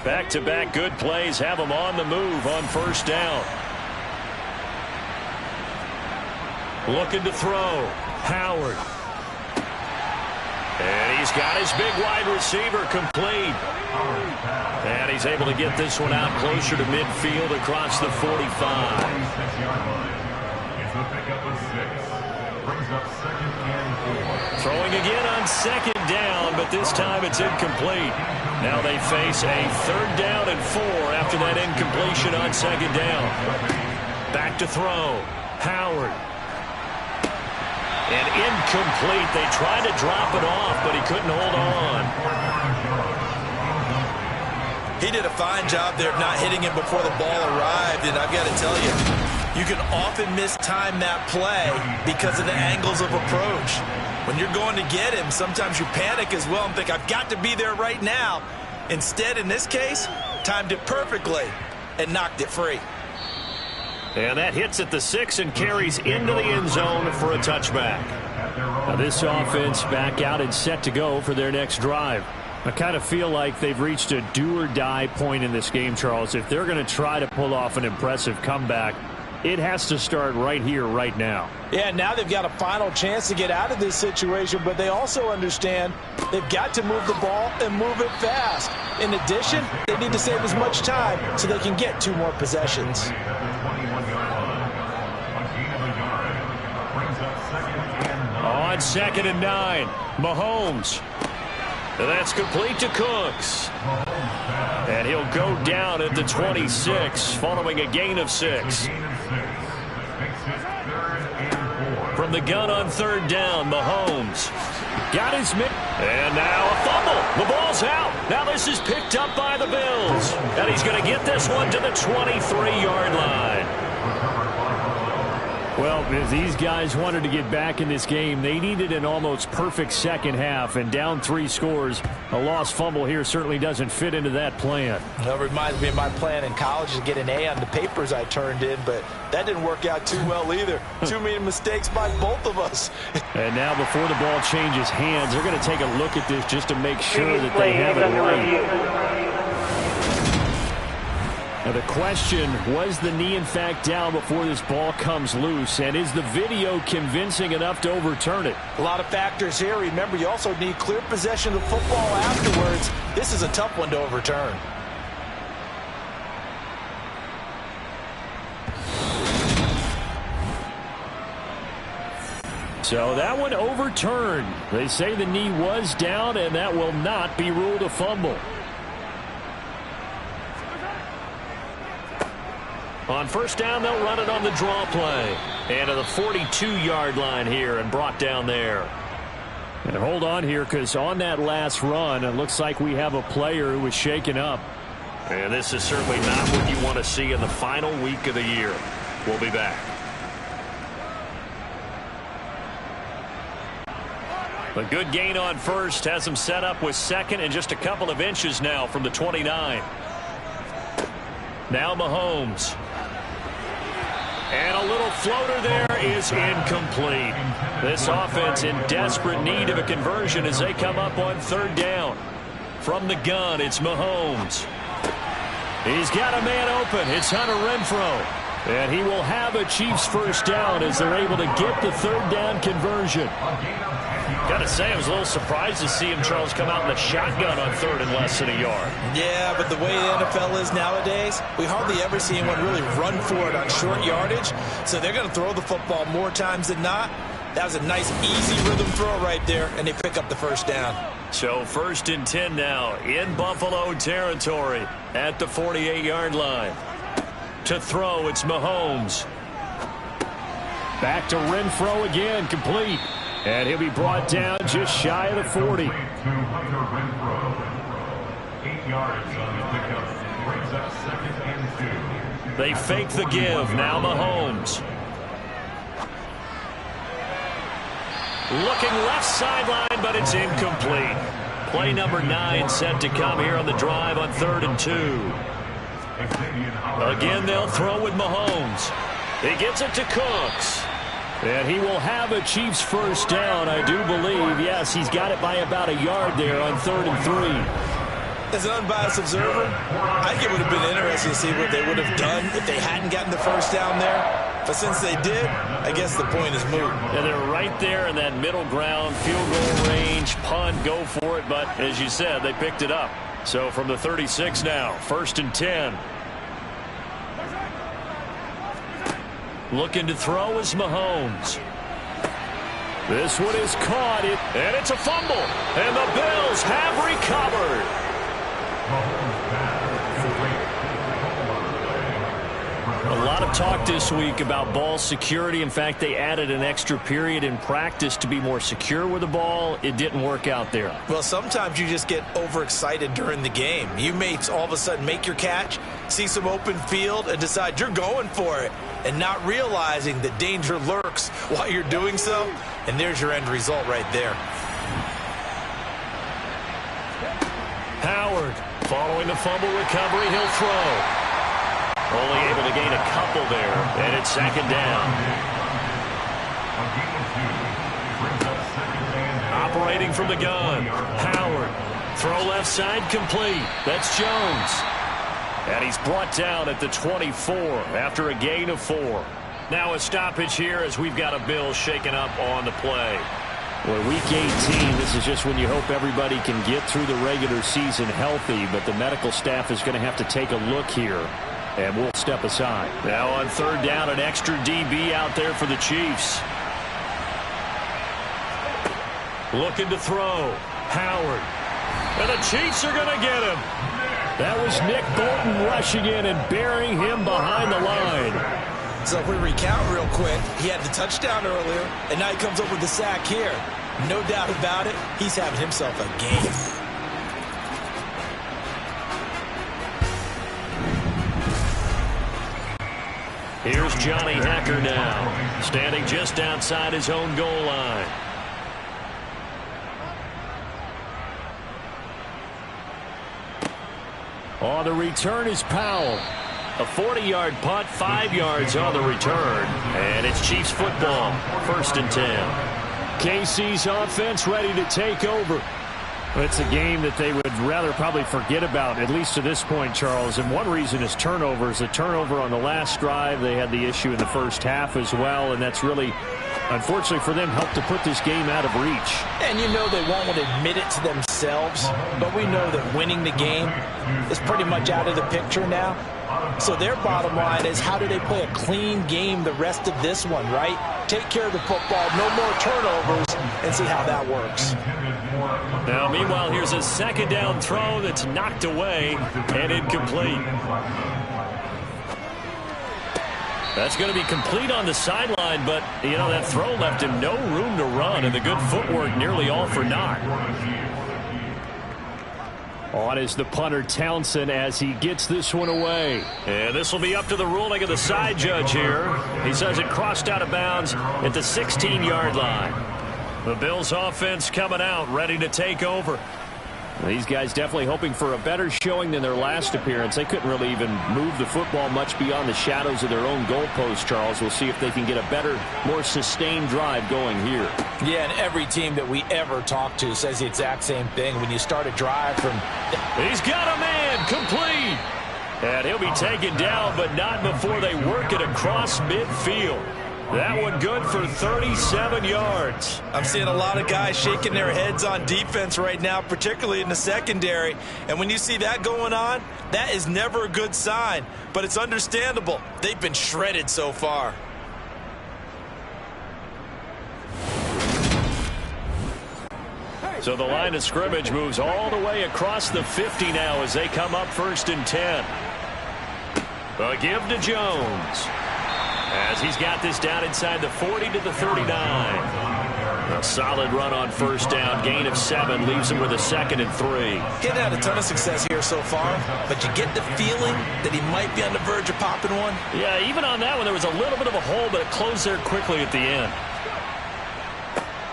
Back-to-back good plays have him on the move on first down. Looking to throw. Howard. And he's got his big wide receiver complete. And he's able to get this one out closer to midfield across the 45. Throwing again on 2nd down, but this time it's incomplete. Now they face a 3rd down and 4 after that incompletion on 2nd down. Back to throw. Howard. And incomplete. They tried to drop it off, but he couldn't hold on. He did a fine job there of not hitting him before the ball arrived, and I've got to tell you, you can often mistime that play because of the angles of approach. When you're going to get him, sometimes you panic as well and think, I've got to be there right now. Instead, in this case, timed it perfectly and knocked it free. And that hits at the 6 and carries into the end zone for a touchback. Now this offense back out and set to go for their next drive. I kind of feel like they've reached a do-or-die point in this game, Charles. If they're going to try to pull off an impressive comeback, It has to start right here, right now. Yeah, now they've got a final chance to get out of this situation, but they also understand they've got to move the ball and move it fast. In addition, they need to save as much time so they can get 2 more possessions. On 2nd and 9, Mahomes. That's complete to Cooks. And he'll go down at the 26 following a gain of 6. From the gun on 3rd down, Mahomes got his mitt. And now a fumble. The ball's out. Now this is picked up by the Bills. And he's going to get this one to the 23-yard line. Well, as these guys wanted to get back in this game, they needed an almost perfect second half, and down 3 scores. A lost fumble here certainly doesn't fit into that plan. That reminds me of my plan in college to get an A on the papers I turned in, but that didn't work out too well either. Too many mistakes by both of us. And now before the ball changes hands, they're going to take a look at this just to make sure that they have it right. Now the question, was the knee in fact down before this ball comes loose? And is the video convincing enough to overturn it? A lot of factors here. Remember, you also need clear possession of the football afterwards. This is a tough one to overturn. So that one overturned. They say the knee was down, and that will not be ruled a fumble. On 1st down, they'll run it on the draw play. And to the 42-yard line here and brought down there. And hold on here, because on that last run, it looks like we have a player who was shaken up. And this is certainly not what you want to see in the final week of the year. We'll be back. A good gain on 1st has him set up with 2nd and just a couple of inches now from the 29. Now Mahomes. And a little floater there is incomplete. This offense in desperate need of a conversion as they come up on 3rd down. From the gun, it's Mahomes. He's got a man open. It's Hunter Renfrow. And he will have a Chiefs 1st down as they're able to get the 3rd down conversion. Gotta say, I was a little surprised to see him, Charles, come out in the shotgun on 3rd and less than a yard. Yeah, but the way the NFL is nowadays, we hardly ever see anyone really run for it on short yardage. So they're going to throw the football more times than not. That was a nice, easy rhythm throw right there, and they pick up the 1st down. So 1st and 10 now in Buffalo territory at the 48-yard line. To throw, it's Mahomes. Back to Renfrow again, complete. And he'll be brought down just shy of the 40. 8 yards on the pickup. Brings up 2nd and 2. They fake the give. Now Mahomes. Looking left sideline, but it's incomplete. Play number 9 set to come here on the drive on 3rd and 2. Again, they'll throw with Mahomes. He gets it to Cooks. And he will have a Chiefs 1st down, I do believe. Yes, he's got it by about a yard there on 3rd and 3. As an unbiased observer, I think it would have been interesting to see what they would have done if they hadn't gotten the 1st down there. But since they did, I guess the point is moot. Yeah, they're right there in that middle ground, field goal range, punt, go for it. But as you said, they picked it up. So from the 36 now, 1st and 10. Looking to throw is Mahomes. This one is caught, and it's a fumble. And the Bills have recovered. A lot of talk this week about ball security. In fact, they added an extra period in practice to be more secure with the ball. It didn't work out there. Well, sometimes you just get overexcited during the game. You may all of a sudden make your catch, see some open field, and decide you're going for it, and not realizing that danger lurks while you're doing so. And there's your end result right there. Howard, following the fumble recovery, he'll throw. Only able to gain a couple there, and it's 2nd down. Operating from the gun, Howard. Throw left side complete. That's Jones. And he's brought down at the 24 after a gain of 4. Now a stoppage here as we've got a Bill shaken up on the play. Well, week 18, this is just when you hope everybody can get through the regular season healthy, but the medical staff is going to have to take a look here, and we'll step aside. Now on third down, an extra DB out there for the Chiefs. Looking to throw. Howard. And the Chiefs are going to get him. That was Nick Bolton rushing in and burying him behind the line. So if we recount real quick, he had the touchdown earlier, and now he comes up with the sack here. No doubt about it, he's having himself a game. Here's Johnny Hekker now, standing just outside his own goal line. On the return is Powell. A 40-yard punt, 5 yards on the return. And it's Chiefs football, 1st and 10. KC's offense ready to take over. It's a game that they would rather probably forget about, at least to this point, Charles. And one reason is turnovers. A turnover on the last drive. They had the issue in the first half as well, and that's really, unfortunately for them, helped to put this game out of reach. And you know they won't want to admit it to themselves, but we know that winning the game is pretty much out of the picture now. So their bottom line is, how do they play a clean game the rest of this one, right? Take care of the football, no more turnovers, and see how that works. Now, meanwhile, here's a second down throw that's knocked away and incomplete. That's going to be complete on the sideline, but, you know, that throw left him no room to run, and the good footwork nearly all for naught. On is the punter Townsend as he gets this one away. And this will be up to the ruling of the side judge here. He says it crossed out of bounds at the 16-yard line. The Bills offense coming out, ready to take over. These guys definitely hoping for a better showing than their last appearance. They couldn't really even move the football much beyond the shadows of their own goalpost, Charles. We'll see if they can get a better, more sustained drive going here. Yeah, and every team that we ever talk to says the exact same thing. When you start a drive from... He's got a man, complete. And he'll be taken down, but not before they work it across midfield. That one good for 37 yards. I'm seeing a lot of guys shaking their heads on defense right now, particularly in the secondary. And when you see that going on, that is never a good sign. But it's understandable. They've been shredded so far. So the line of scrimmage moves all the way across the 50 now as they come up 1st and 10. A give to Jones. As he's got this down inside the 40 to the 39. A solid run on first down. Gain of 7 leaves him with a 2nd and 3. Getting had a ton of success here so far, but you get the feeling that he might be on the verge of popping one. Yeah, even on that one, there was a little bit of a hole, but it closed there quickly at the end.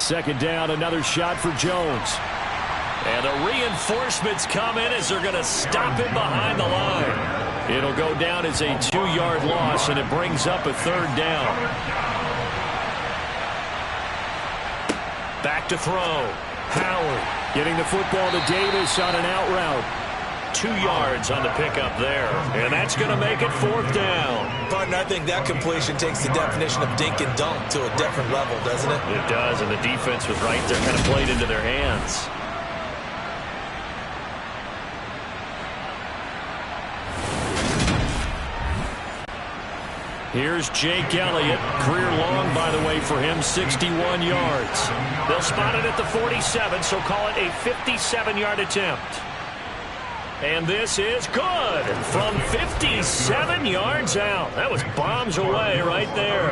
2nd down, another shot for Jones. And the reinforcements come in as they're going to stop him behind the line. It'll go down as a 2-yard loss, and it brings up a 3rd down. Back to throw. Howard getting the football to Davis on an out route. 2 yards on the pickup there, and that's going to make it 4th down. Partner, I think that completion takes the definition of dink and dunk to a different level, doesn't it? It does, and the defense was right there, kind of played into their hands. Here's Jake Elliott. Career long, by the way, for him, 61 yards. They'll spot it at the 47, so call it a 57-yard attempt. And this is good from 57 yards out. That was bombs away right there.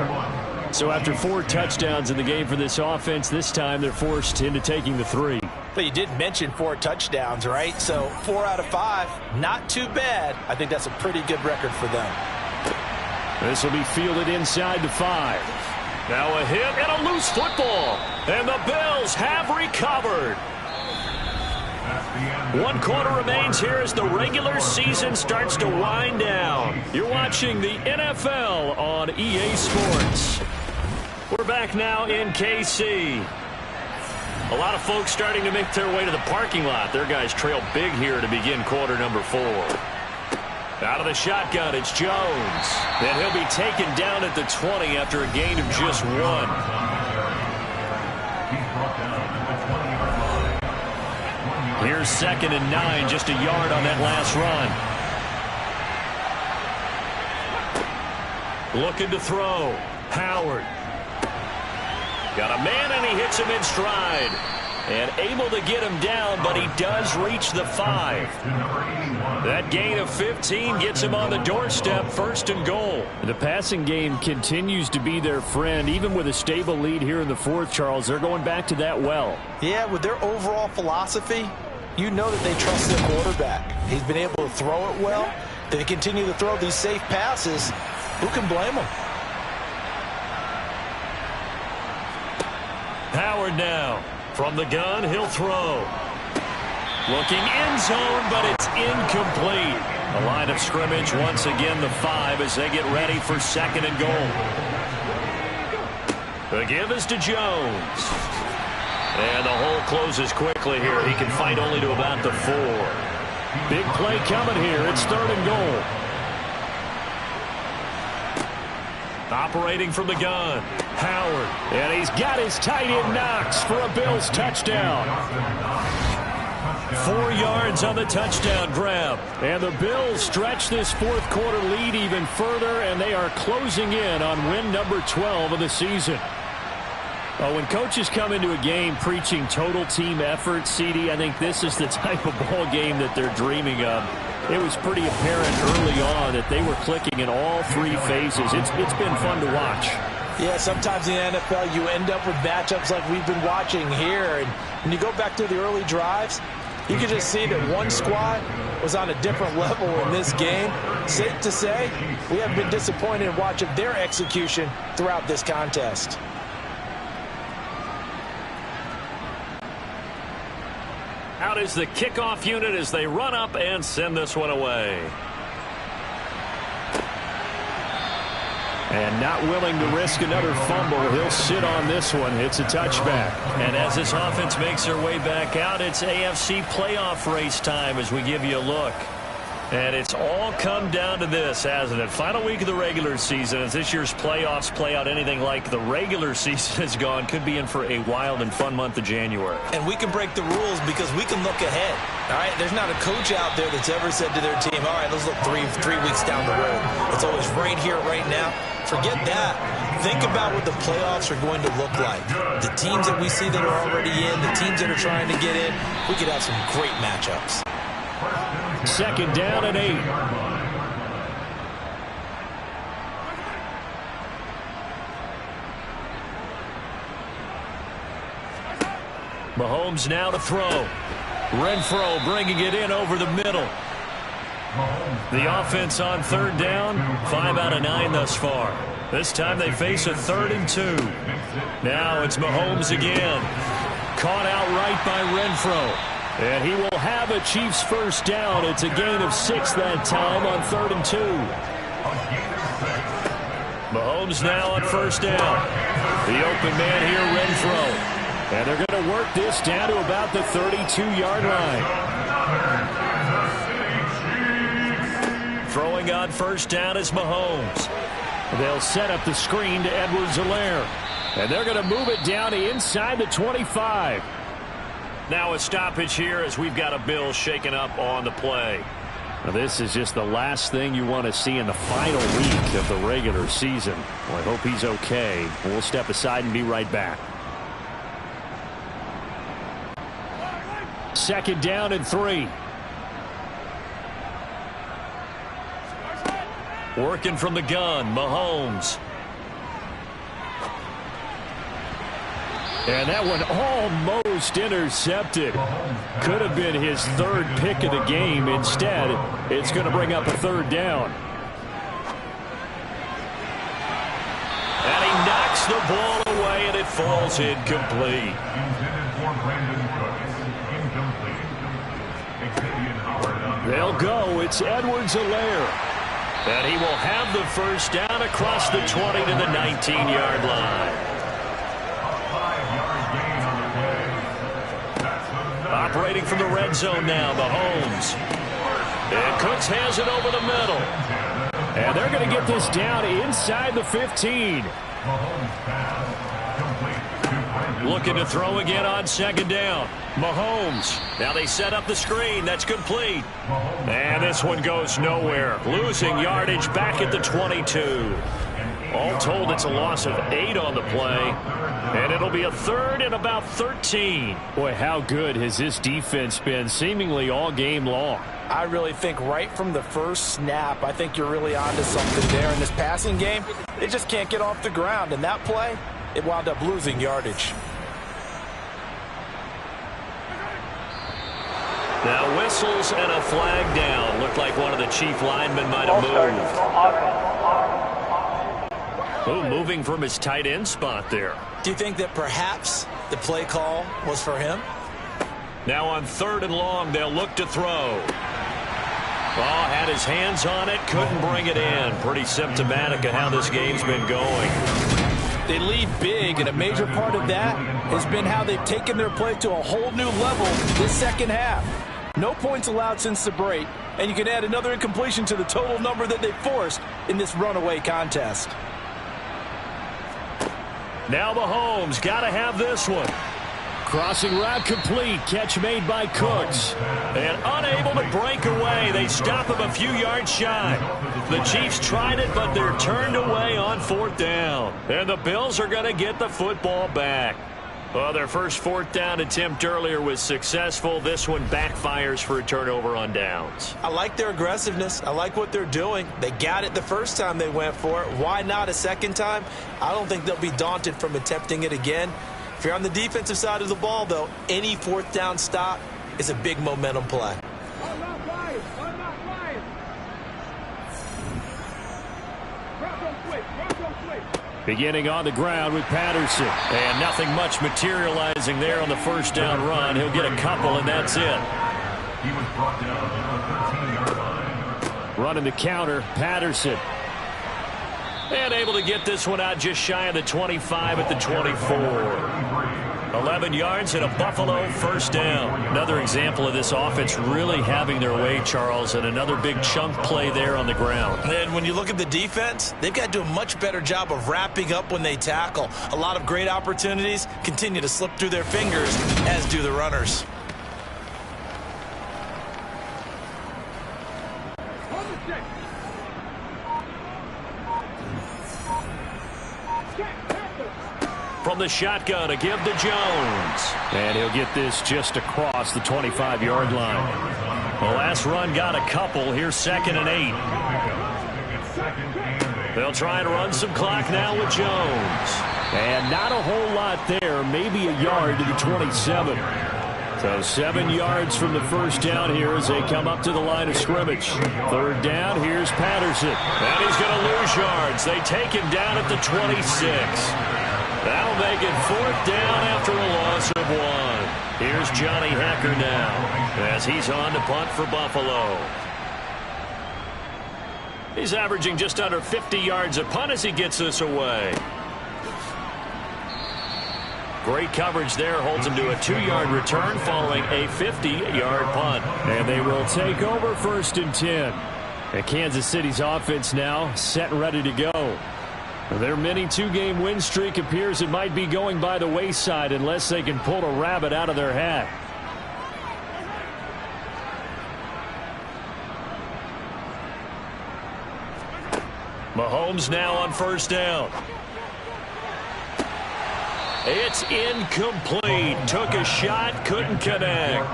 So after 4 touchdowns in the game for this offense, this time they're forced into taking the 3. But you did mention 4 touchdowns, right? So 4 out of 5, not too bad. I think that's a pretty good record for them. This will be fielded inside the 5. Now a hit and a loose football. And the Bills have recovered. 1 quarter remains here as the regular season starts to wind down. You're watching the NFL on EA Sports. We're back now in KC. A lot of folks starting to make their way to the parking lot. Their guys trail big here to begin quarter number 4. Out of the shotgun, it's Jones. And he'll be taken down at the 20 after a gain of just 1. Here's 2nd and 9, just a yard on that last run. Looking to throw. Howard. Got a man, and he hits him in stride. And able to get him down, but he does reach the 5. That gain of 15 gets him on the doorstep, 1st and goal. The passing game continues to be their friend. Even with a stable lead here in the 4th, Charles, they're going back to that well. Yeah, with their overall philosophy, you know that they trust their quarterback. He's been able to throw it well. They continue to throw these safe passes. Who can blame them? Howard now. From the gun, he'll throw. Looking end zone, but it's incomplete. The line of scrimmage, once again, the 5 as they get ready for 2nd and goal. The give is to Jones. And the hole closes quickly here. He can fight only to about the 4. Big play coming here. It's 3rd and goal. Operating from the gun, Howard. And he's got his tight end Knox for a Bills touchdown. 4 yards on the touchdown grab. And the Bills stretch this 4th quarter lead even further, and they are closing in on win number 12 of the season. When coaches come into a game preaching total team effort, CD, I think this is the type of ball game that they're dreaming of. It was pretty apparent early on that they were clicking in all 3 phases. It's been fun to watch. Yeah, sometimes in the NFL you end up with matchups like we've been watching here. And when you go back to the early drives, you can just see that one squad was on a different level in this game. Safe to say, we have been disappointed in watching their execution throughout this contest. Out is the kickoff unit as they run up and send this one away. And not willing to risk another fumble, he'll sit on this one. It's a touchback. And as this offense makes their way back out, it's AFC playoff race time as we give you a look. And it's all come down to this, hasn't it? Final week of the regular season. As this year's playoffs play out anything like the regular season has gone, could be in for a wild and fun month of January. And we can break the rules because we can look ahead. All right, there's not a coach out there that's ever said to their team, all right, let's look three weeks down the road. It's always right here, right now. Forget that. Think about what the playoffs are going to look like. The teams that we see that are already in, the teams that are trying to get in, we could have some great matchups. 2nd down and 8. Mahomes now to throw. Renfro bringing it in over the middle. The offense on 3rd down, 5 out of 9 thus far. This time they face a 3rd and 2. Now it's Mahomes again. Caught outright by Renfro. And he will have a Chiefs 1st down. It's a gain of 6 that time on 3rd and 2. Mahomes now on 1st down. The open man here, Renfro. And they're going to work this down to about the 32-yard line. Throwing on 1st down is Mahomes. They'll set up the screen to Edwards-Helaire. And they're going to move it down to inside the 25. Now a stoppage here as we've got a Bills shaken up on the play. Now this is just the last thing you want to see in the final week of the regular season. Well, I hope he's okay. We'll step aside and be right back. 2nd down and 3. Working from the gun, Mahomes. And that one almost intercepted. Could have been his 3rd pick of the game. Instead, it's going to bring up a 3rd down. And he knocks the ball away, and it falls incomplete. They'll go. It's Edwards-Helaire. And he will have the 1st down across the 20 to the 19-yard line. Operating from the red zone now, Mahomes. And Cooks has it over the middle. And they're going to get this down inside the 15. Looking to throw again on second down. Mahomes. Now they set up the screen. That's complete. And this one goes nowhere. Losing yardage back at the 22. All told, it's a loss of 8 on the play. And it'll be a third and about 13. Boy, how good has this defense been seemingly all game long? I really think right from the first snap, I think you're really onto something there in this passing game. They just can't get off the ground. And that play, it wound up losing yardage. Now whistles and a flag down. Looked like one of the chief linemen might have moved. Ooh, moving from his tight end spot there. Do you think that perhaps the play call was for him? Now on third and long, they'll look to throw. Oh, had his hands on it, couldn't bring it in. Pretty symptomatic of how this game's been going. They lead big, and a major part of that has been how they've taken their play to a whole new level this second half. No points allowed since the break, and you can add another incompletion to the total number that they forced in this runaway contest. Now Mahomes, got to have this one. Crossing route complete. Catch made by Cooks. And unable to break away. They stop him a few yards shy. The Chiefs tried it, but they're turned away on fourth down. And the Bills are going to get the football back. Well, their first fourth down attempt earlier was successful. This one backfires for a turnover on downs. I like their aggressiveness. I like what they're doing. They got it the first time they went for it. Why not a second time? I don't think they'll be daunted from attempting it again. If you're on the defensive side of the ball, though, any fourth down stop is a big momentum play. Beginning on the ground with Patterson. And nothing much materializing there on the first down run. He'll get a couple, and that's it. He was brought down at the 13-yard line. Running the counter, Patterson. And able to get this one out just shy of the 25 at the 24. 11 yards and a Buffalo first down. Another example of this offense really having their way, Charles, and another big chunk play there on the ground. And when you look at the defense, they've got to do a much better job of wrapping up when they tackle. A lot of great opportunities continue to slip through their fingers, as do the runners. From the shotgun, a give to Jones. And he'll get this just across the 25-yard line. The last run got a couple. Here's 2nd and 8. They'll try and run some clock now with Jones. And not a whole lot there. Maybe a yard to the 27. So 7 yards from the first down here as they come up to the line of scrimmage. Third down, here's Patterson. And he's going to lose yards. They take him down at the 26. That'll make it fourth down after a loss of 1. Here's Johnny Hekker now as he's on to punt for Buffalo. He's averaging just under 50 yards a punt as he gets this away. Great coverage there, holds him to a 2-yard return following a 50-yard punt. And they will take over 1st and 10. And Kansas City's offense now set and ready to go. Their mini 2-game win streak appears it might be going by the wayside unless they can pull a rabbit out of their hat. Mahomes now on first down. It's incomplete. Took a shot, couldn't connect.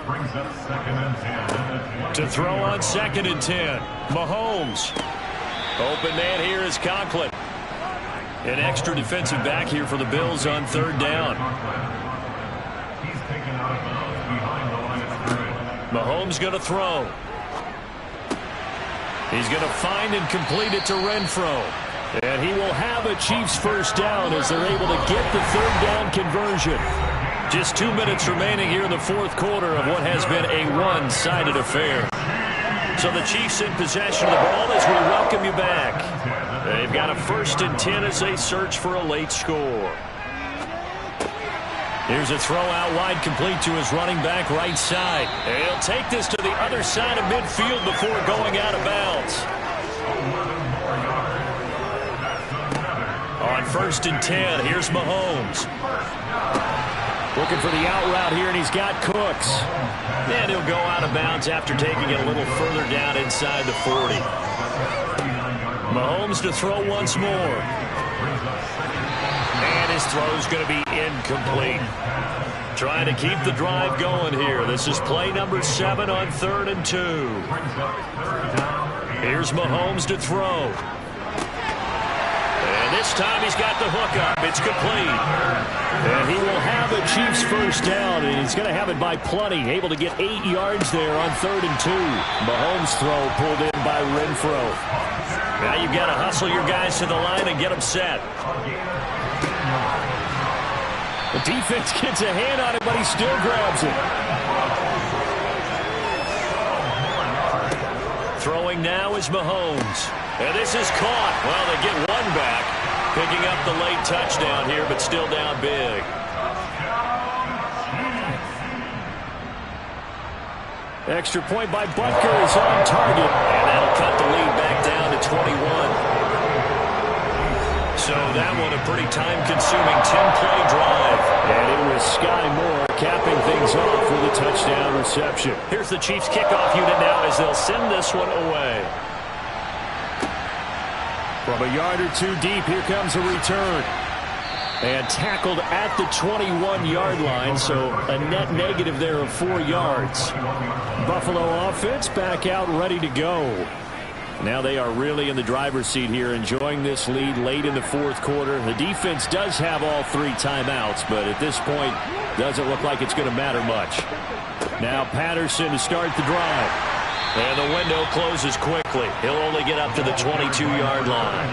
Brings up 2nd and 10. To throw on 2nd and 10. Mahomes. Open man here is Conklin. An extra defensive back here for the Bills on third down. He's taken out of bounds behind the line of scrimmage. Mahomes going to throw. He's going to find and complete it to Renfro. And he will have a Chiefs first down as they're able to get the third down conversion. Just 2 minutes remaining here in the fourth quarter of what has been a one-sided affair. So the Chiefs in possession of the ball as we welcome you back. They've got a 1st and 10 as they search for a late score. Here's a throw out wide, complete to his running back right side. And he'll take this to the other side of midfield before going out of bounds. On 1st and 10, here's Mahomes. Looking for the out route here, and he's got Cooks. And he'll go out of bounds after taking it a little further down inside the 40. Mahomes to throw once more. And his throw's going to be incomplete. Trying to keep the drive going here. This is play number 7 on 3rd and 2. Here's Mahomes to throw. And this time he's got the hook up. It's complete. And he will have a Chiefs first down, and he's going to have it by plenty. Able to get 8 yards there on 3rd and 2. Mahomes' throw pulled in by Renfro. Now you've got to hustle your guys to the line and get them set. The defense gets a hand on it, but he still grabs it. Throwing now is Mahomes. And this is caught. Well, they get one back. Picking up the late touchdown here, but still down big. Extra point by Butker is on target. And that'll cut the lead back down to 21. So that one a pretty time-consuming 10-play drive. And it was Sky Moore capping things off with a touchdown reception. Here's the Chiefs kickoff unit now as they'll send this one away. From a yard or two deep, here comes a return. And tackled at the 21-yard line, so a net negative there of 4 yards. Buffalo offense back out ready to go. Now they are really in the driver's seat here, enjoying this lead late in the 4th quarter. The defense does have all 3 timeouts, but at this point, doesn't look like it's going to matter much. Now Patterson to start the drive. And the window closes quickly. He'll only get up to the 22-yard line.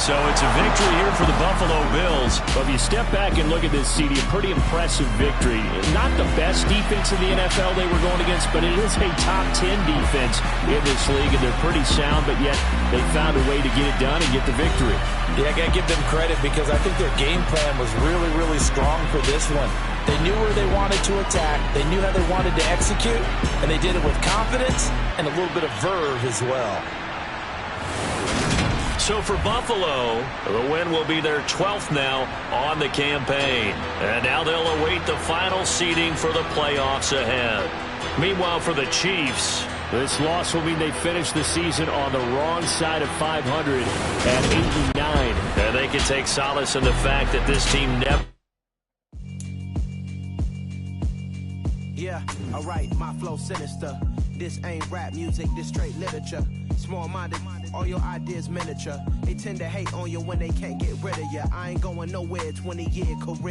So it's a victory here for the Buffalo Bills. But if you step back and look at this, CD, a pretty impressive victory. Not the best defense in the NFL they were going against, but it is a top 10 defense in this league, and they're pretty sound, but yet they found a way to get it done and get the victory. Yeah, I got to give them credit because I think their game plan was really, really strong for this one. They knew where they wanted to attack. They knew how they wanted to execute, and they did it with confidence and a little bit of verve as well. So for Buffalo, the win will be their 12th now on the campaign. And now they'll await the final seeding for the playoffs ahead. Meanwhile, for the Chiefs, this loss will mean they finish the season on the wrong side of 500 at 8-9. And they can take solace in the fact that this team never... Yeah, alright, my flow sinister. This ain't rap music, this straight literature. Small-minded, all your ideas miniature. They tend to hate on you when they can't get rid of you. I ain't going nowhere, 20-year career.